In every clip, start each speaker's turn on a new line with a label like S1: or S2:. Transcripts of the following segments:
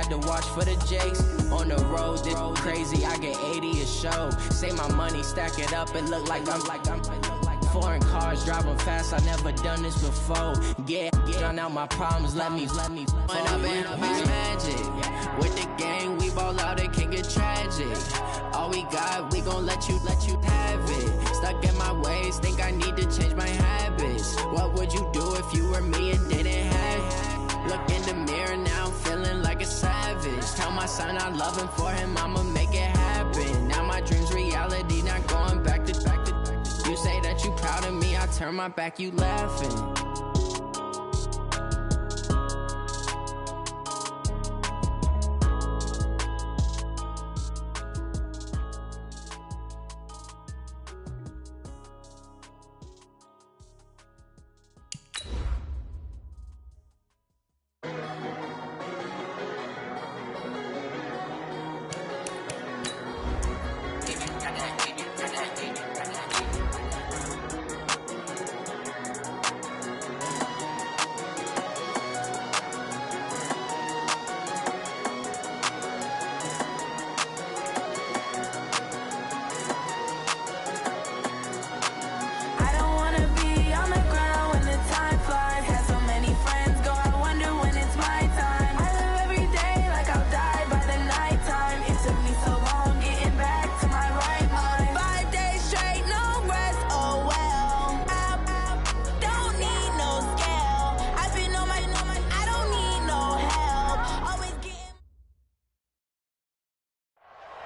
S1: had to watch for the jakes. On the road, this crazy, I get 80 a show. Say my money, stack it up, it look like I'm foreign cars, driving fast, I never done this before. Get out my problems, let me When I've been magic. With the gang, we ball out, it can get tragic. All we got, we gon' let you have it. Stuck in my ways, think I need to change my habits. What would you do if you were me and didn't have it? Look in the mirror now, feeling like a savage. Tell my son I love him, for him I'ma make it happen. Now my dream's reality, not going back to. You say that you proud of me, I turn my back, you laughing.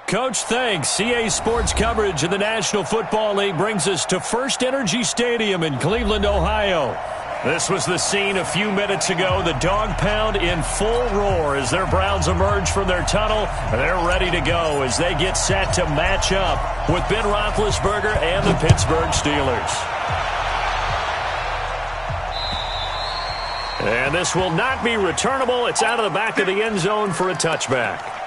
S2: Coach, thanks. CA Sports coverage of the National Football League brings us to First Energy Stadium in Cleveland, Ohio. This was the scene a few minutes ago. The dog pound in full roar as their Browns emerge from their tunnel. They're ready to go as they get set to match up with Ben Roethlisberger and the Pittsburgh Steelers. And this will not be returnable. It's out of the back of the end zone for a touchback.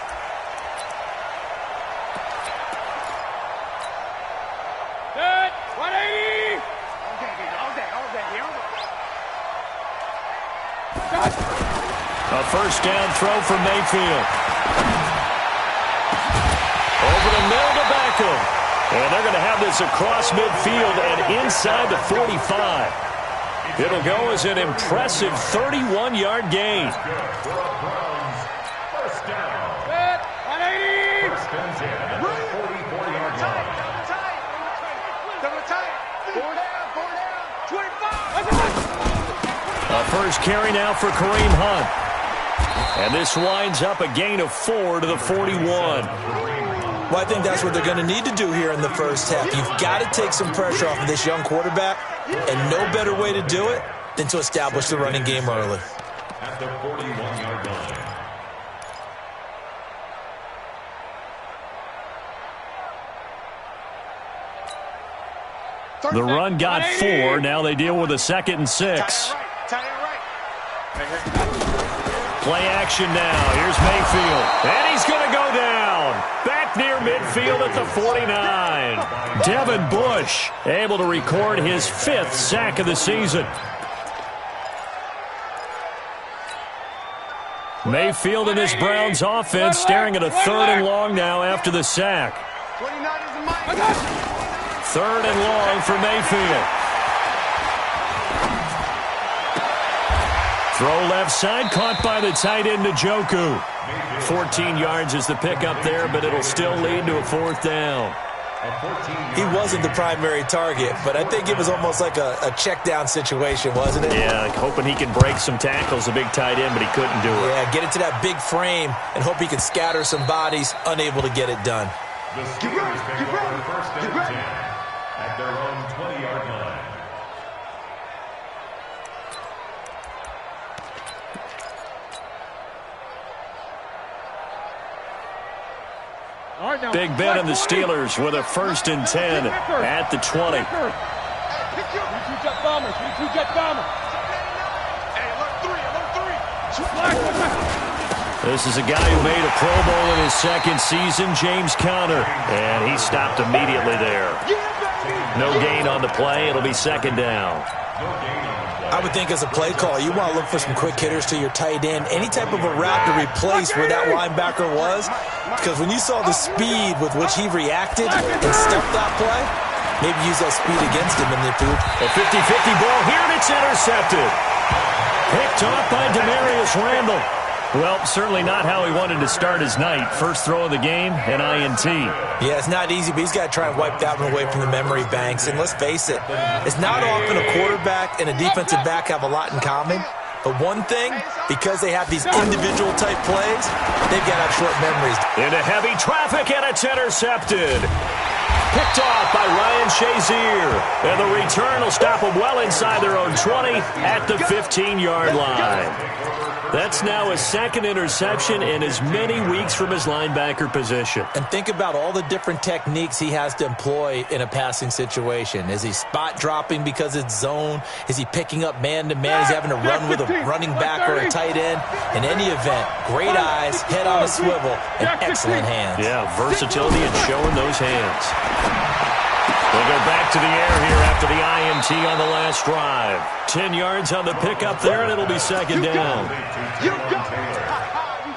S2: A first down throw for Mayfield. Over the middle to Beckham. And they're going to have this across midfield and inside the 45. It'll go as an impressive 31-yard gain.
S3: First down. 180. First and 10 at the 44-yard line. Four down. 25.
S2: A first carry now for Kareem Hunt. And this winds up a gain of 4 to the 41.
S4: Well, I think that's what they're going to need to do here in the first half. You've got to take some pressure off of this young quarterback, and no better way to do it than to establish the running game early.
S3: At the 41-yard line.
S2: The run got 4. Now they deal with a 2nd and 6. Play action now. Here's Mayfield. And he's going to go down. Back near midfield at the 49. Devin Bush able to record his 5th sack of the season. Mayfield and this Browns offense staring at a 3rd and long now after the sack. 3rd and long for Mayfield. Throw left side, caught by the tight end Njoku. 14 yards is the pickup there, but it'll still lead to a 4th down.
S4: He wasn't the primary target, but I think it was almost like a check down situation, wasn't it?
S2: Yeah, like hoping he can break some tackles, a big tight end, but he couldn't do it.
S4: Yeah, get into that big frame and hope he can scatter some bodies, unable to get it done.
S3: The Steelers pick up first and 10 at their own 20-yard line.
S2: Big Ben and the Steelers with a 1st and 10 at the 20. This is a guy who made a Pro Bowl in his 2nd season, James Conner, and he stopped immediately there. No gain on the play. It'll be 2nd down.
S3: No gain on the play.
S4: I would think as a play call, you want to look for some quick hitters to your tight end, any type of a route to replace where that linebacker was, because when you saw the speed with which he reacted and stuffed that play, maybe use that speed against him in the field.
S2: A 50-50 ball here, and it's intercepted. Picked off by Demarius Randall. Well, certainly not how he wanted to start his night. First throw of the game, an INT.
S4: Yeah, it's not easy, but he's got to try and wipe that one away from the memory banks. And let's face it, it's not often a quarterback and a defensive back have a lot in common. But one thing, because they have these individual type plays, they've got to have short memories.
S2: Into heavy traffic, and it's intercepted. Picked off by Ryan Shazier. And the return will stop them well inside their own 20 at the 15-yard line. That's now his second interception in as many weeks from his linebacker position.
S4: And think about all the different techniques he has to employ in a passing situation. Is he spot dropping because it's zone? Is he picking up man-to-man? Is he having to run with a running back or a tight end? In any event, great eyes, head on a swivel, and excellent hands.
S2: Yeah, versatility and showing those hands. They'll go back to the air here after the INT on the last drive. 10 yards on the pickup there, and it'll be second down.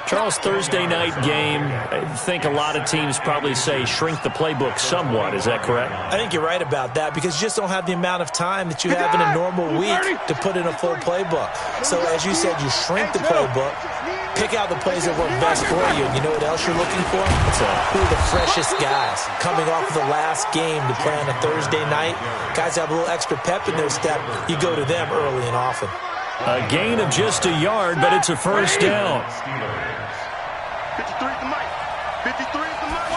S2: Charles, Thursday night game, I think a lot of teams probably say shrink the playbook somewhat. Is that correct?
S4: I think you're right about that because you just don't have the amount of time that you have in a normal week to put in a full playbook. So, as you said, you shrink the playbook, pick out the plays that work best for you. And you know what else you're looking for? Who are the freshest guys coming off of the last game to play on a Thursday night? Guys have a little extra pep in their step. You go to them early and often.
S2: A gain of just a yard, but it's a first down.
S5: 53 to Mike. 53 to Mike.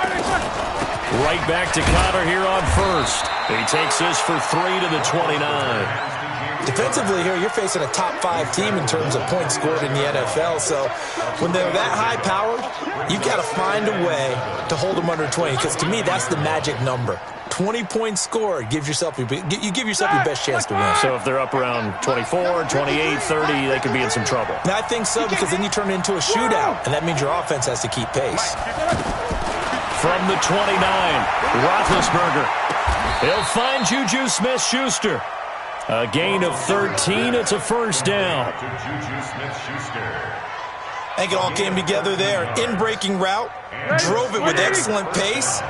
S2: Right back to Connor here on first. He takes this for 3 to the 29.
S4: Defensively here, you're facing a top-5 team in terms of points scored in the NFL. So when they're that high-powered, you've got to find a way to hold them under 20. Because to me, that's the magic number. 20 points scored, you give yourself your best chance to win.
S2: So if they're up around 24, 28, 30, they could be in some trouble.
S4: And I think so, because then you turn it into a shootout, and that means your offense has to keep pace.
S2: From the 29, Roethlisberger. He'll find Juju Smith-Schuster. A gain of 13. It's a first down.
S4: I think it all came together there. In-breaking route, drove it with excellent pace.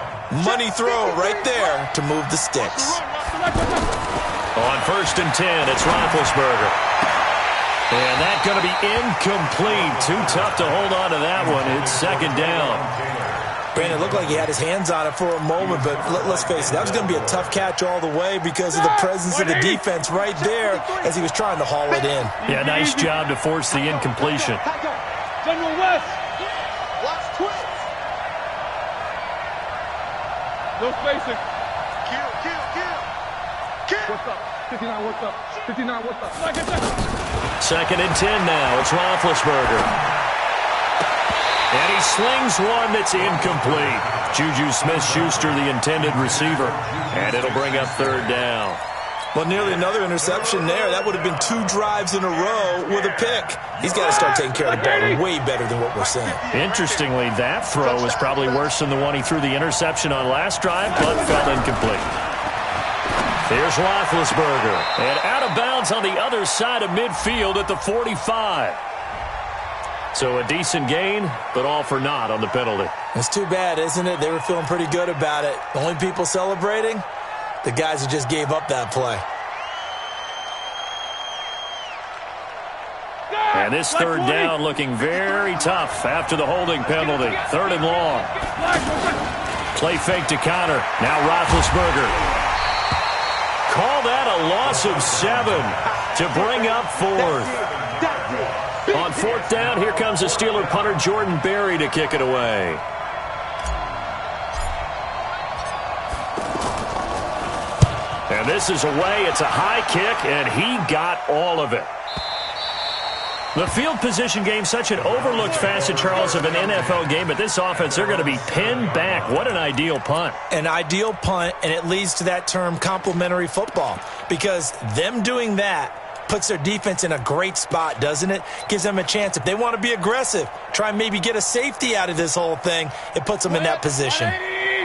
S4: Money throw right there to move the sticks.
S2: On first and 10, it's Roethlisberger. And that's going to be incomplete. Too tough to hold on to that one. It's second down.
S4: Brandon, it looked like he had his hands on it for a moment, but let's face it, that was going to be a tough catch all the way because of the presence of the defense right there as he was trying to haul it in.
S2: Yeah, nice job to force the incompletion.
S5: General West. Watch twist. No spacing. Kill. What's up? 59, what's up? 59, what's up?
S2: Second and 10 now. It's Roethlisberger. And he slings one that's incomplete. Juju Smith-Schuster, the intended receiver. And it'll bring up third down.
S4: Well, nearly another interception there. That would have been 2 drives in a row with a pick. He's got to start taking care of the ball way better than what we're seeing.
S2: Interestingly, that throw was probably worse than the one he threw the interception on last drive, but fell incomplete. Here's Roethlisberger. And out of bounds on the other side of midfield at the 45. So a decent gain, but all for naught on the penalty.
S4: It's too bad, isn't it? They were feeling pretty good about it. The only people celebrating, the guys who just gave up that play.
S2: And this third down looking very tough after the holding penalty. Third and long. Play fake to Connor. Now Roethlisberger. Call that a loss of 7 to bring up fourth. On fourth down, here comes the Steeler punter Jordan Berry to kick it away. And this is away. It's a high kick, and he got all of it. The field position game, such an overlooked facet, Charles, of an NFL game, but this offense, they're going to be pinned back. What an ideal punt.
S4: An ideal punt, and it leads to that term complementary football, because them doing that puts their defense in a great spot, doesn't it? Gives them a chance. If they want to be aggressive, try and maybe get a safety out of this whole thing, it puts them in that position.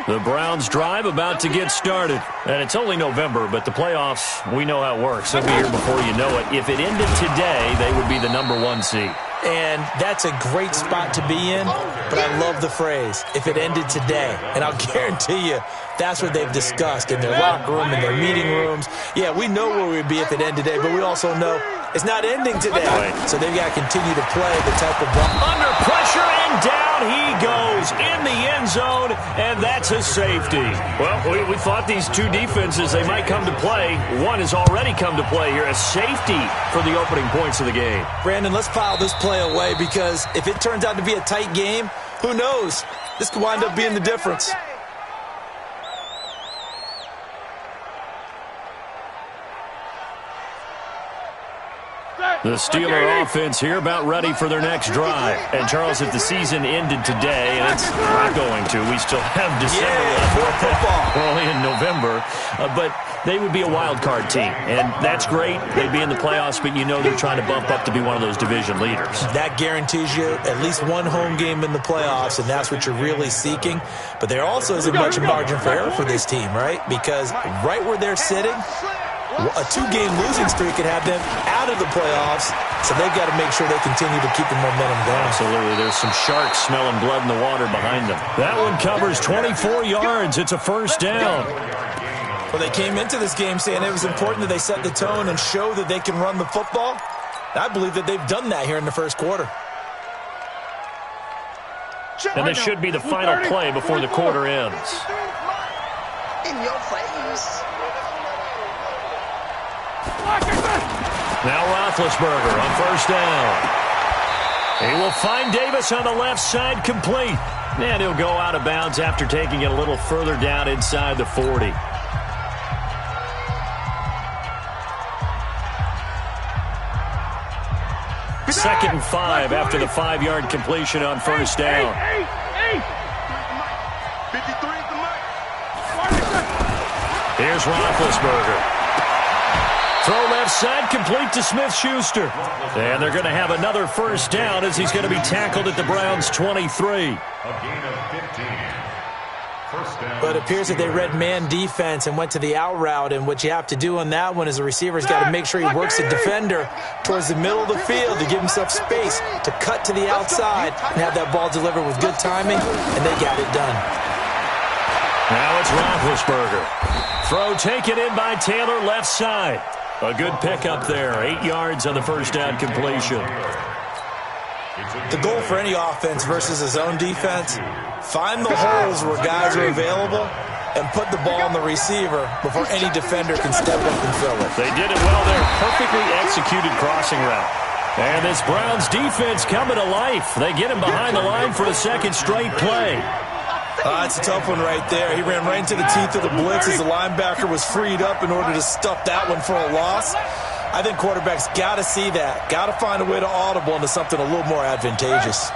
S2: The Browns drive about to get started. And it's only November, but the playoffs, we know how it works. They'll be here before you know it. If it ended today, they would be the #1 seed.
S4: And that's a great spot to be in, but I love the phrase, if it ended today. And I'll guarantee you, that's what they've discussed in their locker room, in their meeting rooms. Yeah, we know where we'd be if it ended today, but we also know it's not ending today.
S2: Right.
S4: So they've got to continue to play the type of ball.
S2: Under pressure, and down he goes in the end zone, and that's a safety. Well, we thought these two defenses, they might come to play. One has already come to play here, a safety for the opening points of the game.
S4: Brandon, let's file this play away because if it turns out to be a tight game, who knows? This could wind up being the difference.
S2: The Steeler offense here about ready for their next drive. And, Charles, if the season ended today, and it's not going to, we still have December left.
S4: More football.
S2: We're only in November. But they would be a wild card team. And that's great. They'd be in the playoffs, but you know they're trying to bump up to be one of those division leaders.
S4: That guarantees you at least one home game in the playoffs, and that's what you're really seeking. But there also isn't much margin for error for this team, right? Because right where they're sitting, a two-game losing streak could have them out of the playoffs, so they've got to make sure they continue to keep the momentum going.
S2: Absolutely. There's some sharks smelling blood in the water behind them. That one covers 24 yards. It's a first down.
S4: Well, they came into this game saying it was important that they set the tone and show that they can run the football. I believe that they've done that here in the first quarter.
S2: And this should be the final play before the quarter ends.
S6: In your face.
S2: Now Roethlisberger on first down. He will find Davis on the left side, complete. And he'll go out of bounds after taking it a little further down inside the 40. Second and 5 after the 5-yard completion on first down.
S5: 53 is the mark.
S2: Here's Roethlisberger. Throw left side, complete to Smith-Schuster. And they're going to have another first down as he's going to be tackled at the Browns' 23.
S3: A gain of 15. First down.
S4: But it appears that they read man defense and went to the out route, and what you have to do on that one is the receiver's got to make sure he works the defender towards the middle of the field to give himself space to cut to the outside and have that ball delivered with good timing, and they got it done.
S2: Now it's Roethlisberger. Throw taken in by Taylor, left side. A good pickup there. 8 yards on the first down completion.
S4: The goal for any offense versus his own defense, find the holes where guys are available and put the ball on the receiver before any defender can step up and fill it.
S2: They did it well there. Perfectly executed crossing route. And this Browns defense coming to life. They get him behind the line for the second straight play.
S4: It's a tough one right there. He ran right into the teeth of the blitz as the linebacker was freed up in order to stuff that one for a loss. I think quarterbacks got to see that. Got to find a way to audible into something a little more advantageous.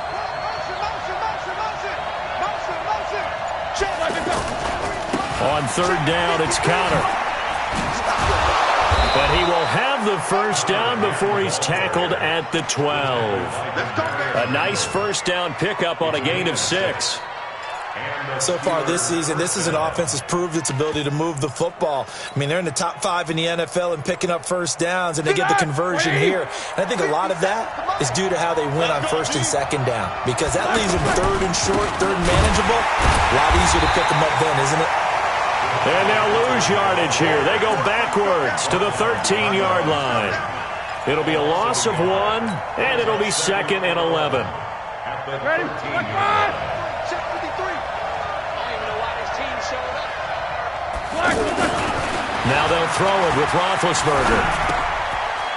S2: On third down, it's Connor. But he will have the first down before he's tackled at the 12. A nice first down pickup on a gain of 6.
S4: So far this season, this is an offense that's proved its ability to move the football. I mean, they're in the top 5 in the NFL in picking up first downs, and they get the conversion here. And I think a lot of that is due to how they win on first and second down, because that leaves them third and short, third and manageable. A lot easier to pick them up then, isn't it?
S2: And they'll lose yardage here. They go backwards to the 13-yard line. It'll be a loss of 1, and it'll be 2nd and 11.
S5: Ready?
S2: Now they'll throw it with Roethlisberger.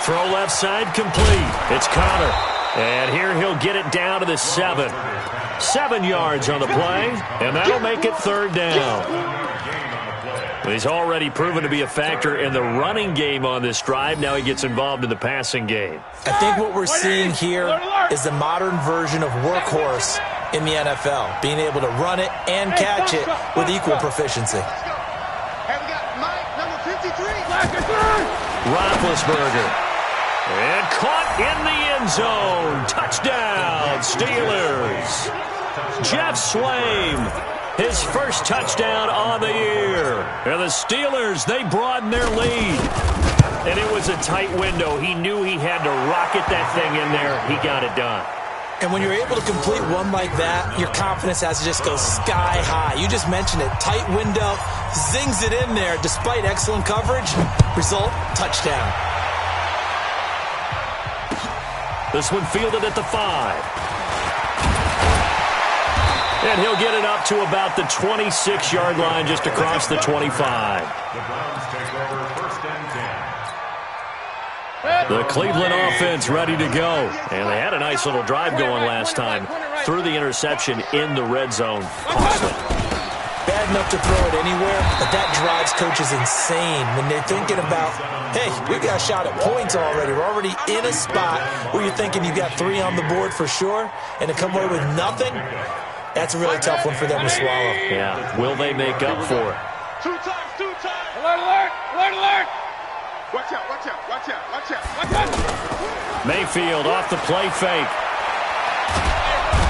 S2: Throw left side complete. It's Connor. And here he'll get it down to the 7. 7 yards on the play, and that'll make it third down. He's already proven to be a factor in the running game on this drive. Now he gets involved in the passing game.
S4: I think what we're seeing here is the modern version of workhorse in the NFL, being able to run it and catch it with equal proficiency.
S2: Roethlisberger. And caught in the end zone. Touchdown, Steelers. Jeff Swaim His first touchdown on the year. And the Steelers, they broaden their lead. And it was a tight window. He knew he had to rocket that thing in there. He got it done.
S4: And when you're able to complete one like that, your confidence has to just go sky high. You just mentioned it. Tight window, zings it in there despite excellent coverage. Result, touchdown.
S2: This one fielded at the 5. And he'll get it up to about the 26-yard line just across the 25.
S3: The Browns take over first and 10.
S2: The Cleveland offense ready to go. And they had a nice little drive going last time. Threw the interception in the red zone. Costly.
S4: Bad enough to throw it anywhere, but that drives coaches insane when they're thinking about, hey, we got a shot at points already. We're already in a spot where you're thinking you got 3 on the board for sure, and to come away with nothing, that's a really tough one for them to swallow.
S2: Yeah, will they make up for it?
S5: 2 times, 2 times. Alert, alert, alert, alert. Watch out, watch out, watch out, watch out, watch out.
S2: Mayfield off the play fake.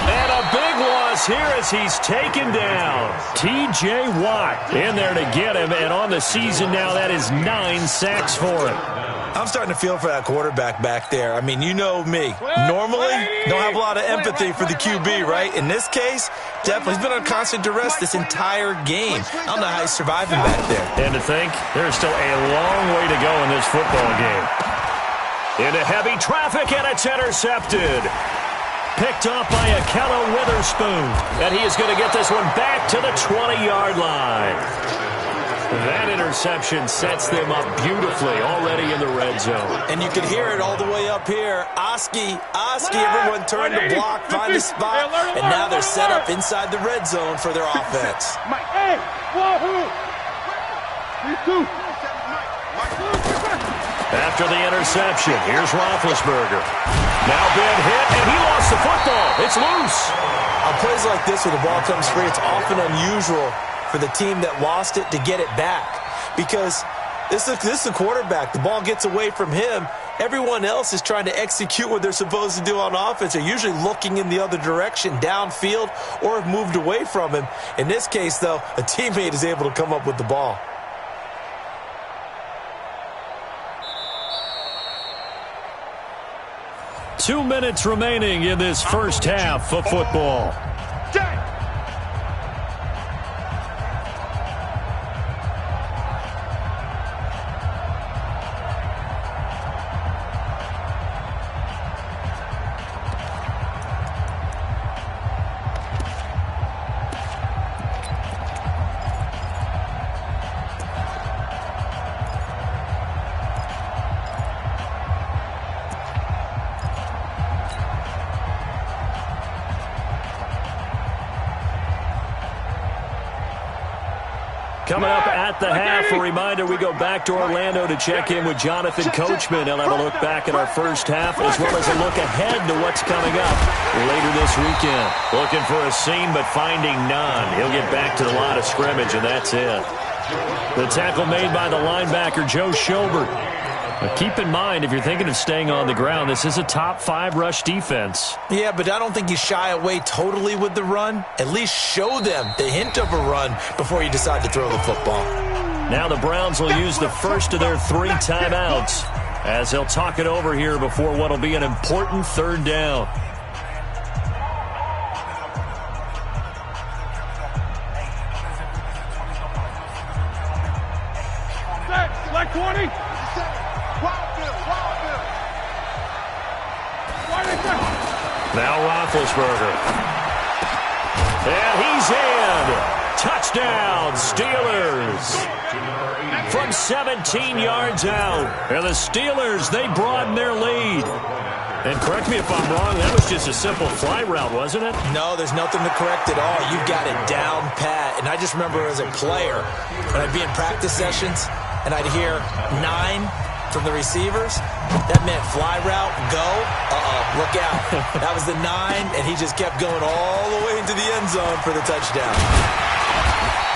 S2: And a big loss here as he's taken down. T.J. Watt in there to get him, and on the season now, that is 9 sacks for him.
S4: I'm starting to feel for that quarterback back there. I mean, you know me. Normally, don't have a lot of empathy for the QB, right? In this case, definitely. He's been on constant duress this entire game. I don't know how he's surviving back there.
S2: And to think, there's still a long way to go in this football game. Into heavy traffic, and it's intercepted. Picked off by Akello Witherspoon. And he is going to get this one back to the 20-yard line. That interception sets them up beautifully already in the red zone.
S4: And you can hear it all the way up here. Oski, everyone turned the block, find a spot, and now they're set up inside the red zone for their offense.
S5: Mike, hey, wahoo! You too.
S2: After the interception, here's Roethlisberger. Now been hit, and he lost the football. It's loose.
S4: On plays like this where the ball comes free, it's often unusual for the team that lost it to get it back. Because this is the quarterback. The ball gets away from him. Everyone else is trying to execute what they're supposed to do on offense. They're usually looking in the other direction, downfield, or have moved away from him. In this case, though, a teammate is able to come up with the ball.
S2: Two minutes remaining in this first half of football. Coming up at the half, a reminder, we go back to Orlando to check in with Jonathan Coachman. He'll have a look back at our first half as well as a look ahead to what's coming up later this weekend. Looking for a seam but finding none. He'll get back to the line of scrimmage, and that's it. The tackle made by the linebacker, Joe Schobert. But keep in mind, if you're thinking of staying on the ground, this is a top 5 rush defense.
S4: Yeah, but I don't think you shy away totally with the run. At least show them the hint of a run before you decide to throw the football.
S2: Now the Browns will use the first of their 3 timeouts as they'll talk it over here before what will be an important third down.
S5: Select 20.
S2: Now Roethlisberger. And he's in. Touchdown, Steelers. From 17 yards out. And the Steelers, they broaden their lead. And correct me if I'm wrong, that was just a simple fly route, wasn't it?
S4: No, there's nothing to correct at all. You've got it down pat. And I just remember as a player, when I'd be in practice sessions, and I'd hear 9 from the receivers, that meant fly route, go, look out. That was the 9, and he just kept going all the way into the end zone for the touchdown.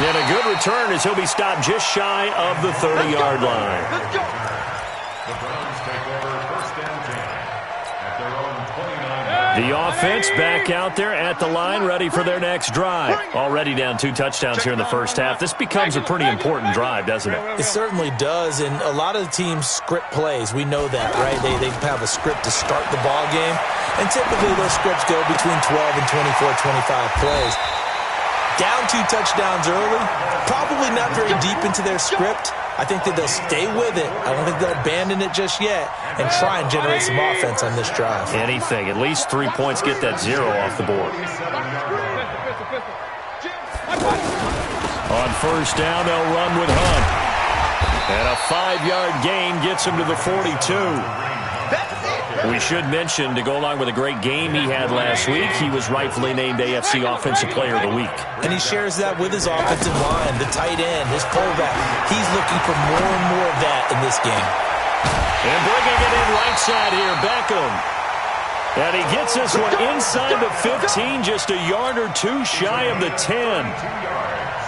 S2: And a good return as he'll be stopped just shy of the 30-yard line.
S5: Let's go.
S3: The Browns take over first and 10 at their own 29.
S2: The offense back out there at the line, ready for their next drive. Already down 2 touchdowns here in the first half. This becomes a pretty important drive, doesn't it?
S4: It certainly does, and a lot of the teams script plays. We know that, right? They have a script to start the ball game, and typically those scripts go between 12 and 24, 25 plays. Down 2 touchdowns early, probably not very deep into their script. I think that they'll stay with it. I don't think they'll abandon it just yet and try and generate some offense on this drive.
S2: Anything. At least 3 points, get that 0 off the board. On first down, they'll run with Hunt. And a 5-yard gain gets him to the 42. We should mention, to go along with a great game he had last week, he was rightfully named AFC Offensive Player of the Week.
S4: And he shares that with his offensive line, the tight end, his fullback. He's looking for more and more of that in this game.
S2: And bringing it in right side here, Beckham. And he gets this one inside the 15, just a yard or 2 shy of the 10.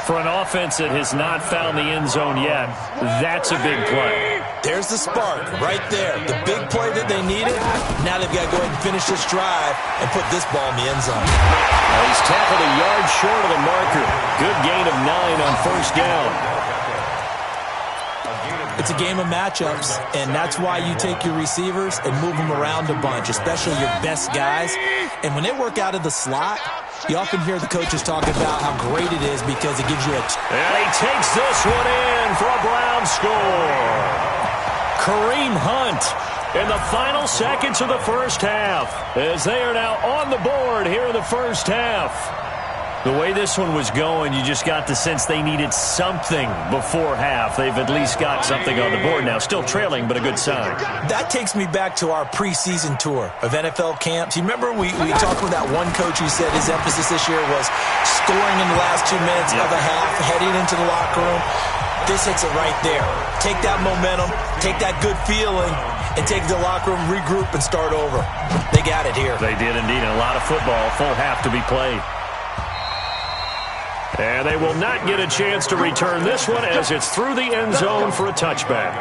S2: For an offense that has not found the end zone yet, that's a big play.
S4: There's the spark right there. The big play that they needed. Now they've got to go ahead and finish this drive and put this ball in the end zone.
S2: He's tackled a yard short of the marker. Good gain of 9 on first down.
S4: It's a game of matchups, and that's why you take your receivers and move them around a bunch, especially your best guys. And when they work out of the slot, you often hear the coaches talking about how great it is because it gives you a...
S2: And he takes this one in for a Brown score. Kareem Hunt in the final seconds of the first half, as they are now on the board here in the first half. The way this one was going, you just got the sense they needed something before half. They've at least got something on the board now. Still trailing, but a good sign.
S4: That takes me back to our preseason tour of NFL camps. You remember we talked with that one coach who said his emphasis this year was scoring in the last 2 minutes of a half, heading into the locker room. This hits it right there. Take that momentum, take that good feeling, and take the locker room, regroup, and start over. They got it here.
S2: They did indeed. A lot of football, full half to be played. And they will not get a chance to return this one as it's through the end zone for a touchback.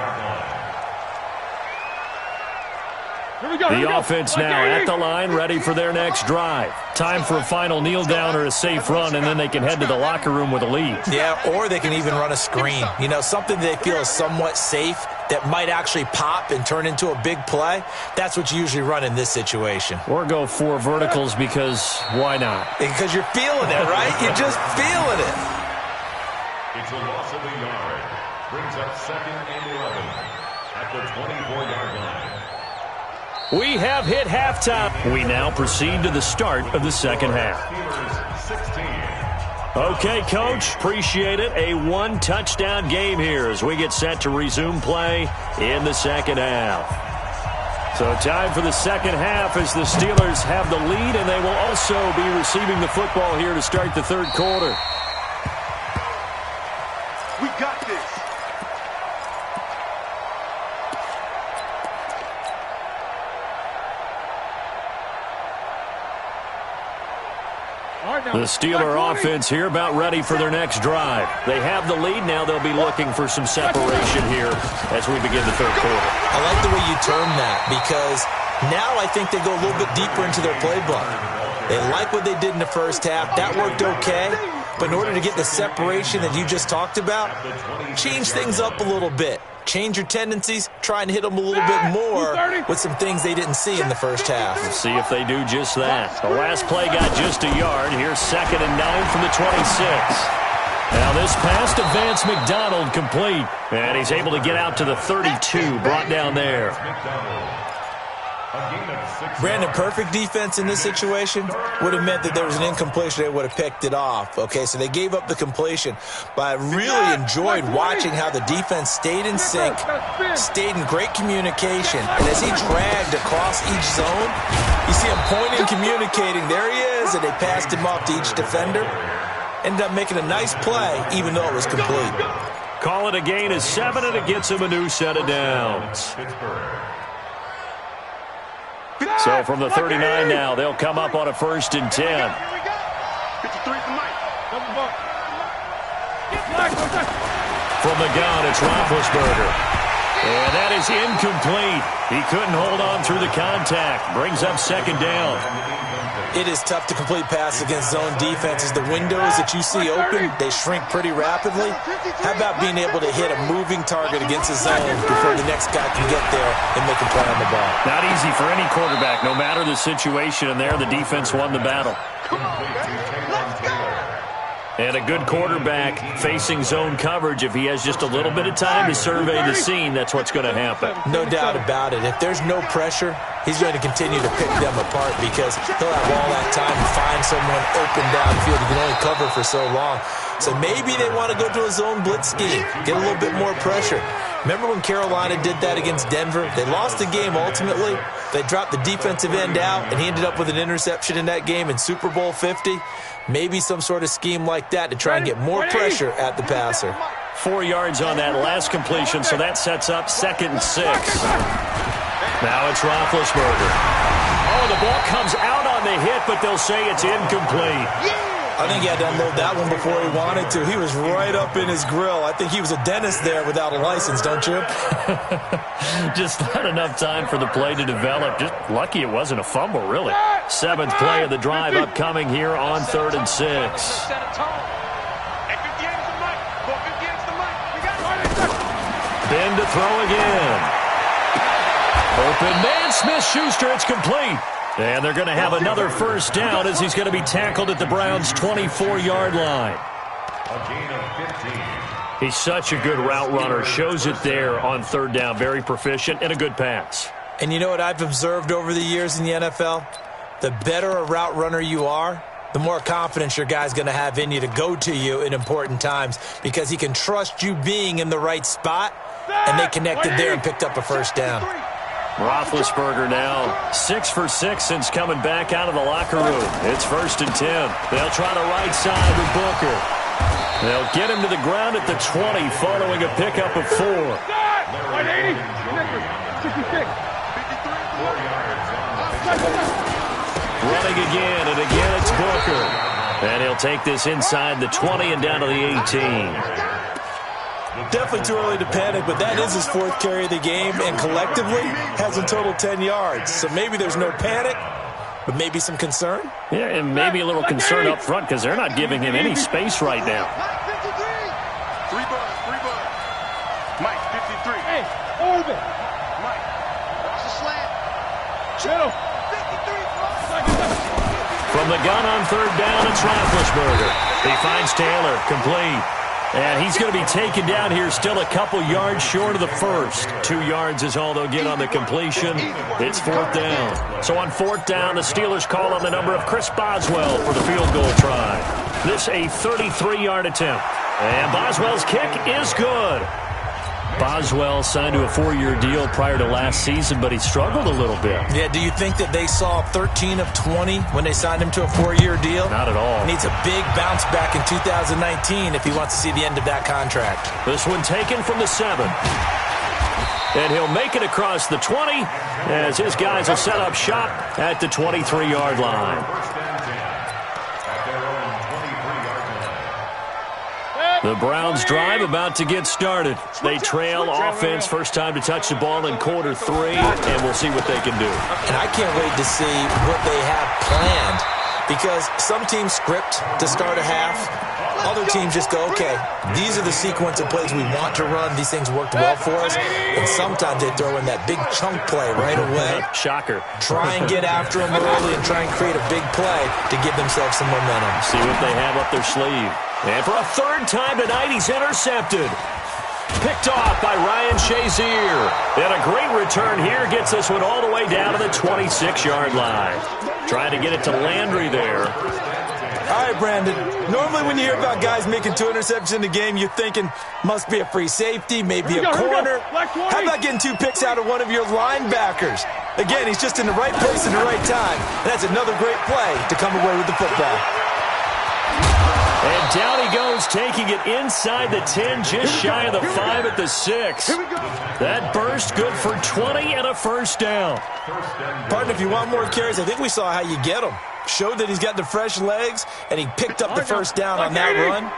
S2: The offense now at the line, ready for their next drive. Time for a final kneel down or a safe run, and then they can head to the locker room with a lead.
S4: Yeah, or they can even run a screen. You know, something they feel is somewhat safe that might actually pop and turn into a big play. That's what you usually run in this situation.
S2: Or go 4 verticals because why not?
S4: Because you're feeling it, right? You're just feeling it.
S3: It's a loss of a yard. Brings up 2nd and 11 at the 24-yard line.
S2: We have hit halftime. We now proceed to the start of the second half. Okay, Coach, appreciate it. A 1-touchdown game here as we get set to resume play in the second half. So time for the second half as the Steelers have the lead, and they will also be receiving the football here to start the third quarter.
S5: We got this.
S2: The Steeler offense here about ready for their next drive. They have the lead. Now they'll be looking for some separation here as we begin the third quarter.
S4: I like the way you term that because now I think they go a little bit deeper into their playbook. They like what they did in the first half. That worked okay. But in order to get the separation that you just talked about, change things up a little bit. Change your tendencies, try and hit them a little bit more with some things they didn't see in the first half.
S2: We'll see if they do just that. The last play got just a yard. Here's 2nd and 9 from the 26. Now this pass to Vance McDonald complete. And he's able to get out to the 32, brought down there.
S4: Brandon, perfect defense in this situation would have meant that there was an incompletion. They would have picked it off. Okay, so they gave up the completion. But I really enjoyed watching how the defense stayed in sync, stayed in great communication. And as he dragged across each zone, you see him pointing, communicating. There he is, and they passed him off to each defender. Ended up making a nice play, even though it was complete.
S2: Call it a gain of 7, and it gets him a new set of downs. So from the 39 now, they'll come up on a 1st and 10. From the gun, it's Roethlisberger. And that is incomplete. He couldn't hold on through the contact. Brings up second down.
S4: It is tough to complete passes against zone defenses. The windows that you see open, they shrink pretty rapidly. How about being able to hit a moving target against a zone before the next guy can get there and make a play on the ball?
S2: Not easy for any quarterback, no matter the situation, and there the defense won the battle. And a good quarterback facing zone coverage, if he has just a little bit of time to survey the scene, that's what's going to happen.
S4: No doubt about it. If there's no pressure, he's going to continue to pick them apart because he'll have all that time to find someone open downfield. He can only cover for so long. So maybe they want to go to a zone blitz scheme, get a little bit more pressure. Remember when Carolina did that against Denver? They lost the game ultimately. They dropped the defensive end out, and he ended up with an interception in that game in Super Bowl 50. Maybe some sort of scheme like that to try and get more pressure at the passer.
S2: 4 yards on that last completion, so that sets up 2nd and 6. Now it's Roethlisberger. Oh, the ball comes out on the hit, but they'll say it's incomplete.
S4: I think he had to unload that one before he wanted to. He was right up in his grill. I think he was a dentist there without a license, don't you?
S2: Just not enough time for the play to develop. Just lucky it wasn't a fumble, really. 7th play of the drive upcoming here on 3rd and 6. Ben to throw again. Open man, Smith-Schuster, it's complete. And they're going to have another first down as he's going to be tackled at the Browns' 24-yard line.
S3: A gain of 15.
S2: He's such a good route runner. Shows it there on 3rd down. Very proficient and a good pass.
S4: And you know what I've observed over the years in the NFL? The better a route runner you are, the more confidence your guy's going to have in you to go to you in important times because he can trust you being in the right spot, and they connected there and picked up a first down.
S2: Roethlisberger now 6 for 6 since coming back out of the locker room. It's 1st and 10. They'll try the right side with Booker. They'll get him to the ground at the 20 following a pickup of 4.
S5: 180, 66.
S2: Running again, and again it's Booker. And he'll take this inside the 20 and down to the 18.
S4: Definitely too early to panic, but that is his 4th carry of the game, and collectively has a total 10 yards. So maybe there's no panic, but maybe some concern.
S2: Yeah, and maybe a little concern up front because they're not giving him any space right now.
S5: 3 bud. Mike, 53. Hey, over. Mike, watch the slant. Middle. 53.
S2: From the gun on 3rd down, it's Roethlisberger. He finds Taylor, complete. And he's going to be taken down here still a couple yards short of the first. 2 yards is all they'll get on the completion. It's 4th down. So on 4th down, the Steelers call on the number of Chris Boswell for the field goal try. This a 33-yard attempt. And Boswell's kick is good. Boswell signed to a 4-year deal prior to last season, but he struggled a little bit.
S4: Yeah, do you think that they saw 13 of 20 when they signed him to a 4-year deal?
S2: Not at all.
S4: Needs a big bounce back in 2019 if he wants to see the end of that contract.
S2: This one taken from the 7. And he'll make it across the 20 as his guys will set up shop at the 23-yard line. The Browns drive about to get started. They trail offense, first time to touch the ball in quarter 3, and we'll see what they can do.
S4: And I can't wait to see what they have planned because some teams script to start a half. Other teams just go, okay, these are the sequence of plays we want to run. These things worked well for us. And sometimes they throw in that big chunk play right away.
S2: Shocker.
S4: Try and get after them early and try and create a big play to give themselves some momentum.
S2: See what they have up their sleeve. And for a 3rd time tonight, he's intercepted. Picked off by Ryan Shazier. And a great return here gets this one all the way down to the 26-yard line. Trying to get it to Landry there.
S4: All right, Brandon. Normally when you hear about guys making 2 interceptions in the game, you're thinking must be a free safety, maybe a corner. How about getting 2 picks out of one of your linebackers? Again, he's just in the right place at the right time. And that's another great play to come away with the football.
S2: And down he goes, taking it inside the 10, just shy of the 5 at the 6. That burst good for 20 and a first down.
S4: Pardon, if you want more carries, I think we saw how you get them. Showed that he's got the fresh legs, and he picked up the first down on that run.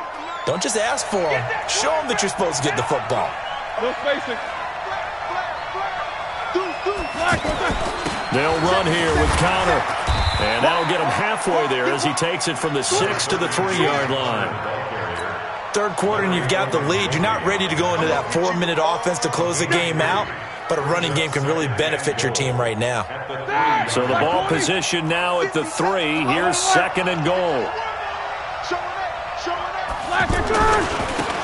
S4: Don't just ask for him. Show him that you're supposed to get the football.
S5: No spacing.
S2: They'll run here with Connor. And that'll get him halfway there as he takes it from the 6 to the 3-yard line.
S4: Third quarter and you've got the lead. You're not ready to go into that 4-minute offense to close the game out, but a running game can really benefit your team right now.
S2: So the ball position now at the 3. Here's 2nd and goal.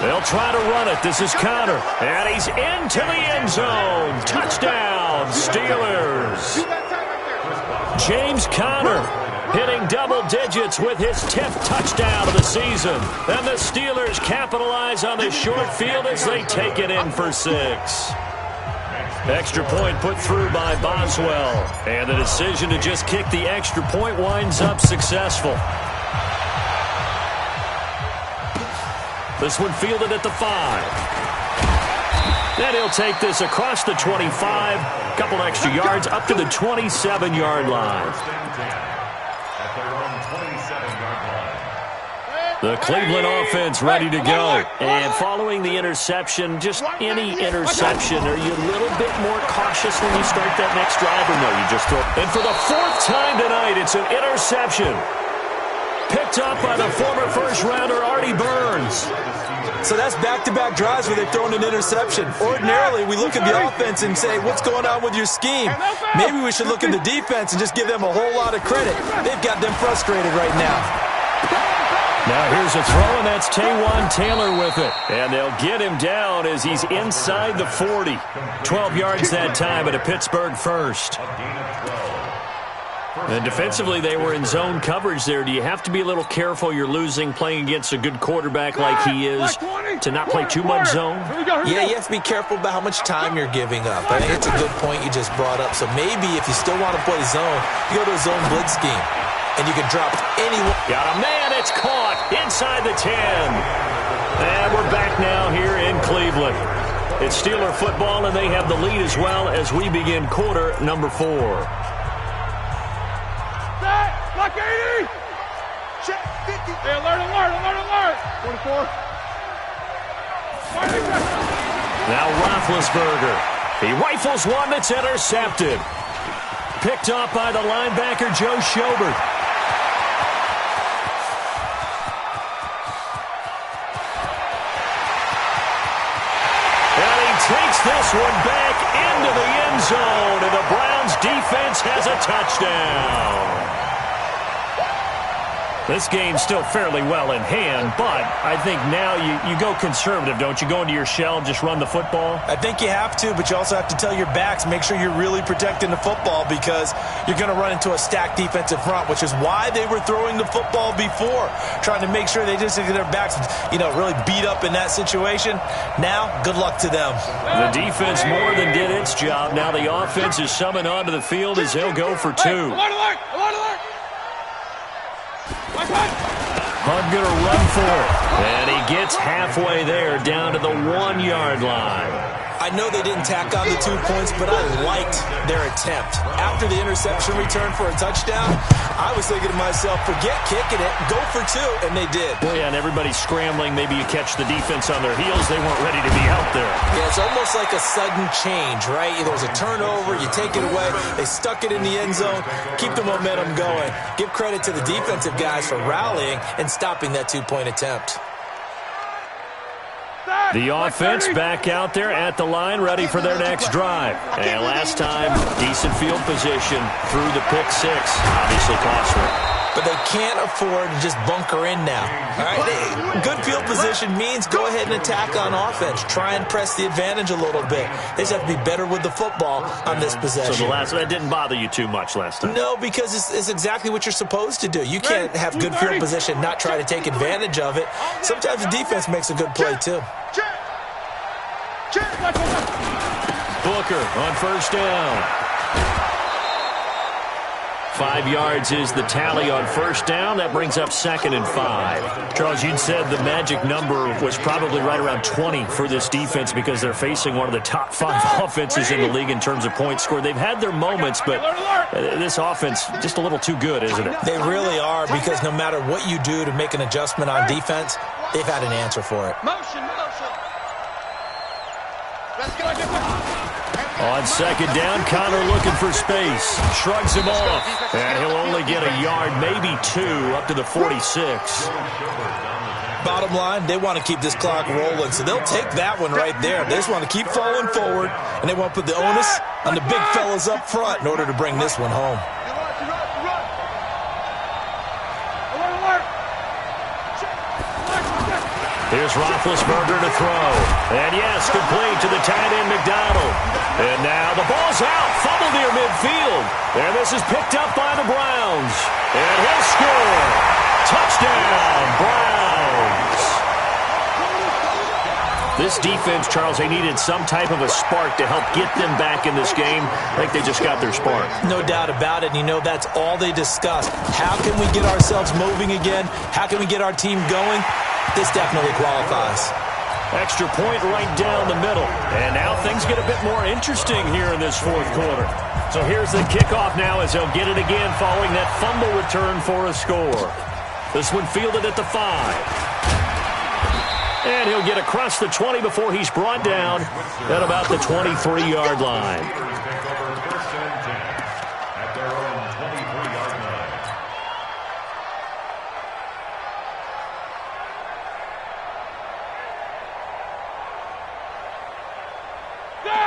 S2: They'll try to run it. This is Connor. And he's into the end zone. Touchdown, Steelers. James Conner hitting double digits with his 10th touchdown of the season. And the Steelers capitalize on the short field as they take it in for 6. Extra point put through by Boswell. And the decision to just kick the extra point winds up successful. This one fielded at the 5. Then he'll take this across the 25, couple extra yards up to the 27-yard line. The Cleveland offense ready to go. And following the interception, just any interception, are you a little bit more cautious when you start that next drive, or no, you just throw? And for the 4th time tonight, it's an interception. Picked up by the former first-rounder Artie Burns.
S4: So that's back-to-back drives where they've thrown an interception. Ordinarily, we look at the offense and say, what's going on with your scheme? Maybe we should look at the defense and just give them a whole lot of credit. They've got them frustrated right now.
S2: Now here's a throw, and that's Taywan Taylor with it. And they'll get him down as he's inside the 40. 12 yards that time at a Pittsburgh first. And defensively, they were in zone coverage there. Do you have to be a little careful? You're losing playing against a good quarterback like he is to not play too much zone?
S4: Yeah, you have to be careful about how much time you're giving up. I think it's a good point you just brought up. So maybe if you still want to play zone, you go to a zone blitz scheme. And you can drop anyone.
S2: Got a man, it's caught inside the 10. And we're back now here in Cleveland. It's Steeler football, and they have the lead as well as we begin quarter number 4.
S5: Block 80! Check 50! Hey, alert! 24.
S2: Now Roethlisberger. He rifles one that's intercepted. Picked off by the linebacker, Joe Schobert. And he takes this one back into the end zone, and the Browns defense has a touchdown. This game's still fairly well in hand, but I think now you go conservative, don't you? Go into your shell and just run the football?
S4: I think you have to, but you also have to tell your backs, make sure you're really protecting the football because you're going to run into a stacked defensive front, which is why they were throwing the football before, trying to make sure they just get their backs, really beat up in that situation. Now, good luck to them.
S2: The defense more than did its job. Now the offense is summoned onto the field as they'll go for 2.
S5: Alert!
S2: Hunt going to run for it. And he gets halfway there down to the 1-yard line.
S4: I know they didn't tack on the 2 points, but I liked their attempt. After the interception return for a touchdown, I was thinking to myself, forget kicking it, go for 2, and they did.
S2: Well, yeah, and everybody's scrambling. Maybe you catch the defense on their heels. They weren't ready to be out there.
S4: Yeah, it's almost like a sudden change, right? There was a turnover, you take it away, they stuck it in the end zone, keep the momentum going. Give credit to the defensive guys for rallying and stopping that 2-point attempt.
S2: The offense back out there at the line, ready for their next drive. And last time, decent field position through the pick 6. Obviously costly.
S4: But they can't afford to just bunker in now. All right? Good field position means go ahead and attack on offense. Try and press the advantage a little bit. They just have to be better with the football on this possession.
S2: So that didn't bother you too much last time?
S4: No, because it's exactly what you're supposed to do. You can't have good field position, not try to take advantage of it. Sometimes the defense makes a good play, too.
S2: Booker on first down. 5 yards is the tally on first down. That brings up 2nd and 5. Charles, you'd said the magic number was probably right around 20 for this defense because they're facing one of the top 5 offenses in the league in terms of points scored. They've had their moments, but this offense just a little too good, isn't it?
S4: They really are because no matter what you do to make an adjustment on defense, they've had an answer for it.
S5: Motion.
S2: On second down, Connor looking for space. Shrugs him off. And he'll only get a yard, maybe 2, up to the 46.
S4: Bottom line, they want to keep this clock rolling, so they'll take that one right there. They just want to keep falling forward, and they want to put the onus on the big fellas up front in order to bring this one home.
S2: Here's Roethlisberger to throw. And yes, complete to the tight end McDonald. And now the ball's out. Fumble near midfield. And this is picked up by the Browns. And he'll score. Touchdown, Browns. This defense, Charles, they needed some type of a spark to help get them back in this game. I think they just got their spark.
S4: No doubt about it. And, you know, that's all they discussed. How can we get ourselves moving again? How can we get our team going? This definitely qualifies.
S2: Extra point right down the middle. And now things get a bit more interesting here in this fourth quarter. So here's the kickoff now as they'll get it again following that fumble return for a score. This one fielded at the 5. And he'll get across the 20 before he's brought down at about the 23-yard line.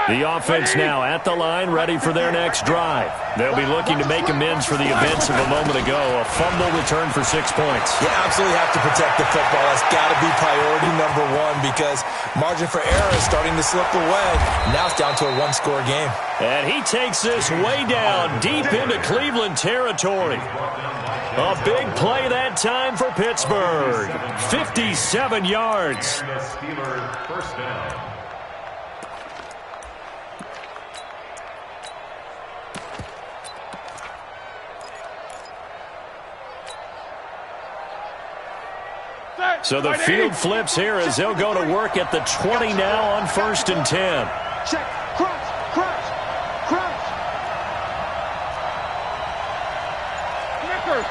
S2: The offense now at the line, ready for their next drive. They'll be looking to make amends for the events of a moment ago. A fumble return for 6 points.
S4: You absolutely have to protect the football. That's got to be priority number 1 because margin for error is starting to slip away. Now it's down to a 1-score game.
S2: And he takes this way down, deep into Cleveland territory. A big play that time for Pittsburgh. 57 yards.
S3: First down.
S2: So the field flips here as they'll go to work at the 20 now on 1st and 10.
S5: Check. Crunch. Snickers.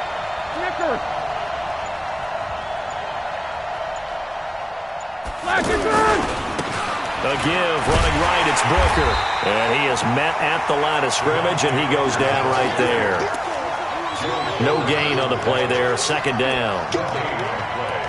S2: A give, running right, it's Booker. And he is met at the line of scrimmage, and he goes down right there. No gain on the play there, 2nd down.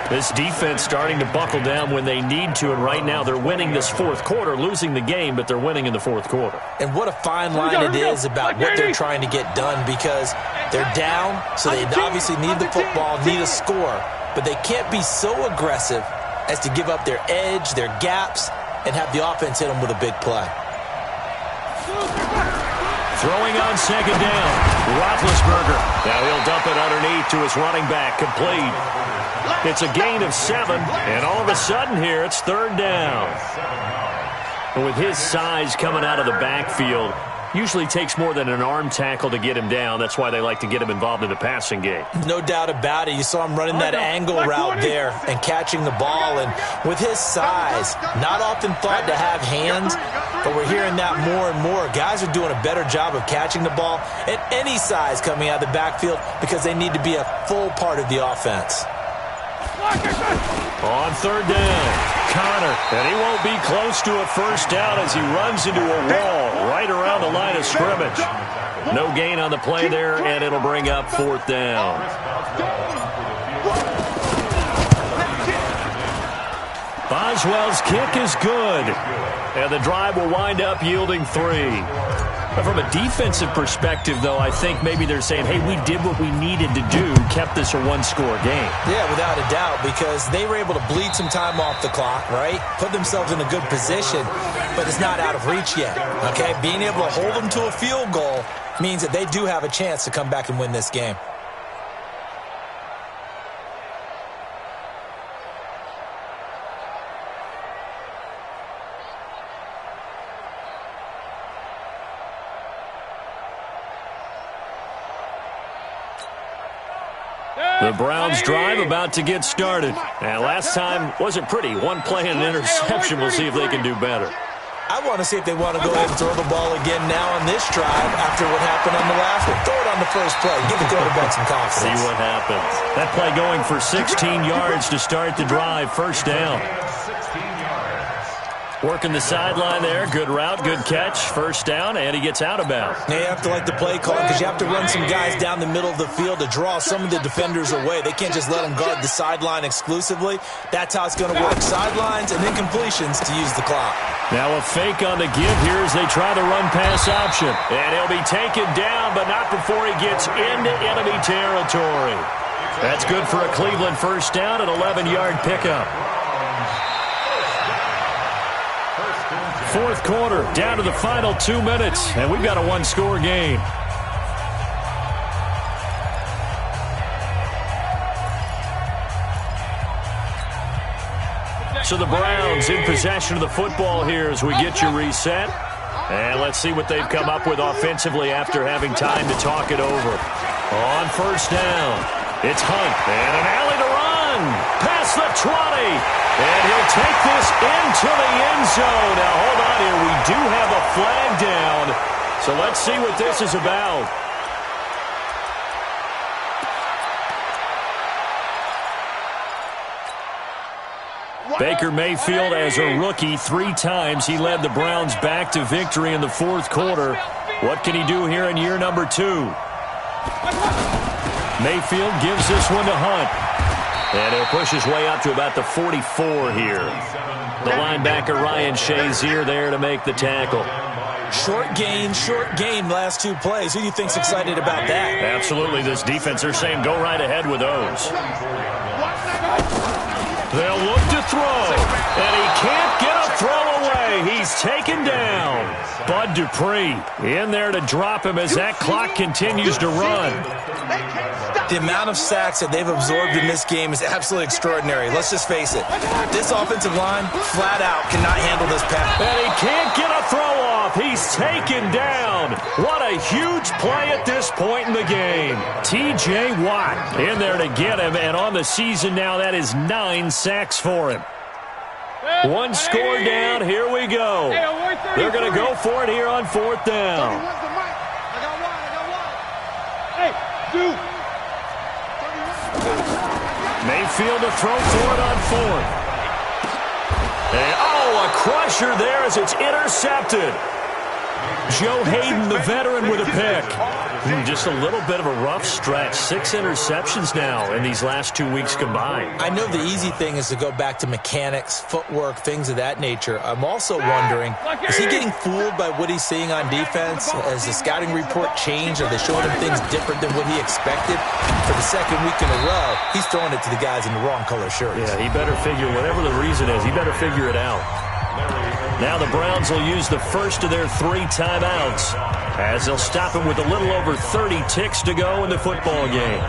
S2: This defense starting to buckle down when they need to, and right now they're winning this fourth quarter, losing the game, but they're winning in the fourth quarter.
S4: And what a fine line it is about what they're trying to get done because they're down, so they obviously need the football, need a score, but they can't be so aggressive as to give up their edge, their gaps, and have the offense hit them with a big play.
S2: Throwing on 2nd down, Roethlisberger. Now he'll dump it underneath to his running back, complete. It's a gain of 7, and all of a sudden here, it's 3rd down. And with his size coming out of the backfield, usually takes more than an arm tackle to get him down. That's why they like to get him involved in the passing game.
S4: No doubt about it. You saw him running that angle route there and catching the ball. And with his size, not often thought to have hands, but we're hearing that more and more. Guys are doing a better job of catching the ball at any size coming out of the backfield because they need to be a full part of the offense.
S2: On 3rd down, Connor, and he won't be close to a first down as he runs into a wall right around the line of scrimmage. No gain on the play there, and it'll bring up 4th down. Boswell's kick is good, and the drive will wind up yielding 3. But from a defensive perspective, though, I think maybe they're saying, hey, we did what we needed to do, kept this a 1-score game.
S4: Yeah, without a doubt, because they were able to bleed some time off the clock, right? Put themselves in a good position, but it's not out of reach yet, okay? Being able to hold them to a field goal means that they do have a chance to come back and win this game.
S2: The Browns drive about to get started. And last time wasn't pretty. One play and an interception. We'll see if they can do better.
S4: I want to see if they want to go ahead and throw the ball again now on this drive after what happened on the last one. Throw it on the first play. Give the quarterback some confidence.
S2: See what happens. That play going for 16 yards to start the drive. 1st down. Working the sideline there. Good route, good catch. First down, and he gets out of bounds.
S4: Now you have to like the play call because you have to run some guys down the middle of the field to draw some of the defenders away. They can't just let them guard the sideline exclusively. That's how it's going to work. Sidelines and then completions to use the clock.
S2: Now a fake on the give here as they try the run-pass option. And he'll be taken down, but not before he gets into enemy territory. That's good for a Cleveland first down, an 11-yard pickup. Fourth quarter, down to the final 2 minutes, and we've got a one-score game. So the Browns in possession of the football here as we get you reset. And let's see what they've come up with offensively after having time to talk it over. On first down, it's Hunt, and an alley to run. Past the 20, and he'll take this into the end zone. Now, hold on here. We do have a flag down, so let's see what this is about. Baker Mayfield, as a rookie, 3 times he led the Browns back to victory in the fourth quarter. What can he do here in year number 2? Mayfield gives this one to Hunt. And he'll push his way up to about the 44 here. The linebacker Ryan Shazier there to make the tackle.
S4: Short gain, last 2 plays. Who do you think's excited about that?
S2: Absolutely, this defense, they're saying go right ahead with those. They'll look to throw, and he can't get a throw away. He's taken down. Bud Dupree in there to drop him as that clock continues to run.
S4: The amount of sacks that they've absorbed in this game is absolutely extraordinary. Let's just face it. This offensive line, flat out, cannot handle this pass.
S2: And he can't get a throw off. He's taken down. What a huge play at this point in the game. T.J. Watt in there to get him, and on the season now, that is 9 sacks for him. 1 score down. Here we go. They're going to go for it here on 4th down. Mayfield to throw for it on 4th. And, a crusher there as it's intercepted. Joe Hayden, the veteran, with a pick. Just a little bit of a rough stretch. 6 interceptions now in these last 2 weeks combined.
S4: I know the easy thing is to go back to mechanics, footwork, things of that nature. I'm also wondering, is he getting fooled by what he's seeing on defense? Has the scouting report changed? Are they showing him things different than what he expected? For the 2nd week in a row, he's throwing it to the guys in the wrong color shirts.
S2: Yeah, he better figure, whatever the reason is, he better figure it out. Now the Browns will use the first of their 3 timeouts as they'll stop him with a little over 30 ticks to go in the football game.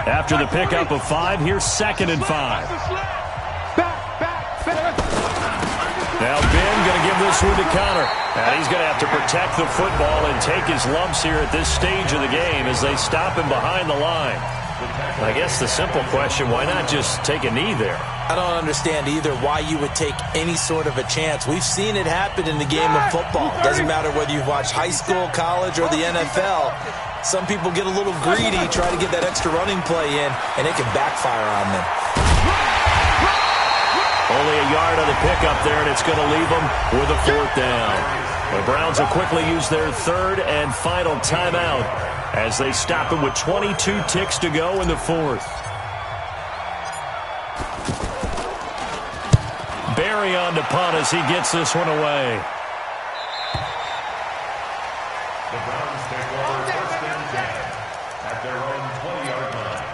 S2: After the pickup of 5, here's 2nd and 5. Now Ben going to give this one to Connor. And he's going to have to protect the football and take his lumps here at this stage of the game as they stop him behind the line. I guess the simple question, why not just take a knee there?
S4: I don't understand either why you would take any sort of a chance. We've seen it happen in the game of football. Doesn't matter whether you've watched high school, college, or the NFL. Some people get a little greedy, try to get that extra running play in, and it can backfire on them.
S2: Only a yard on the pickup there, and it's going to leave them with a 4th down. The Browns will quickly use their 3rd and final timeout as they stop him with 22 ticks to go in the 4th. Barry on to punt as he gets this one away.
S3: The Browns take over 1st and 10 at their own 20-yard line.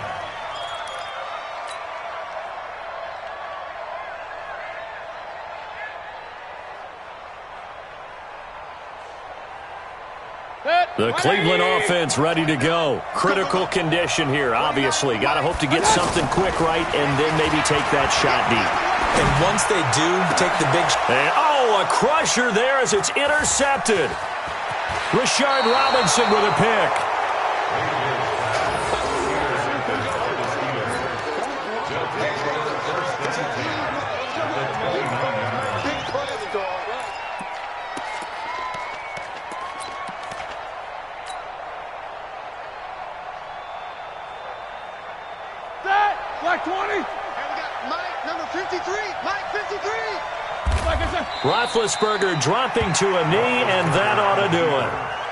S2: The Cleveland offense ready to go. Critical condition here, obviously. Got to hope to get something quick right and then maybe take that shot deep.
S4: And once they do take the big...
S2: And, a crusher there as it's intercepted. Rashard Robinson with a pick. Roethlisberger dropping to a knee, and that ought to do it.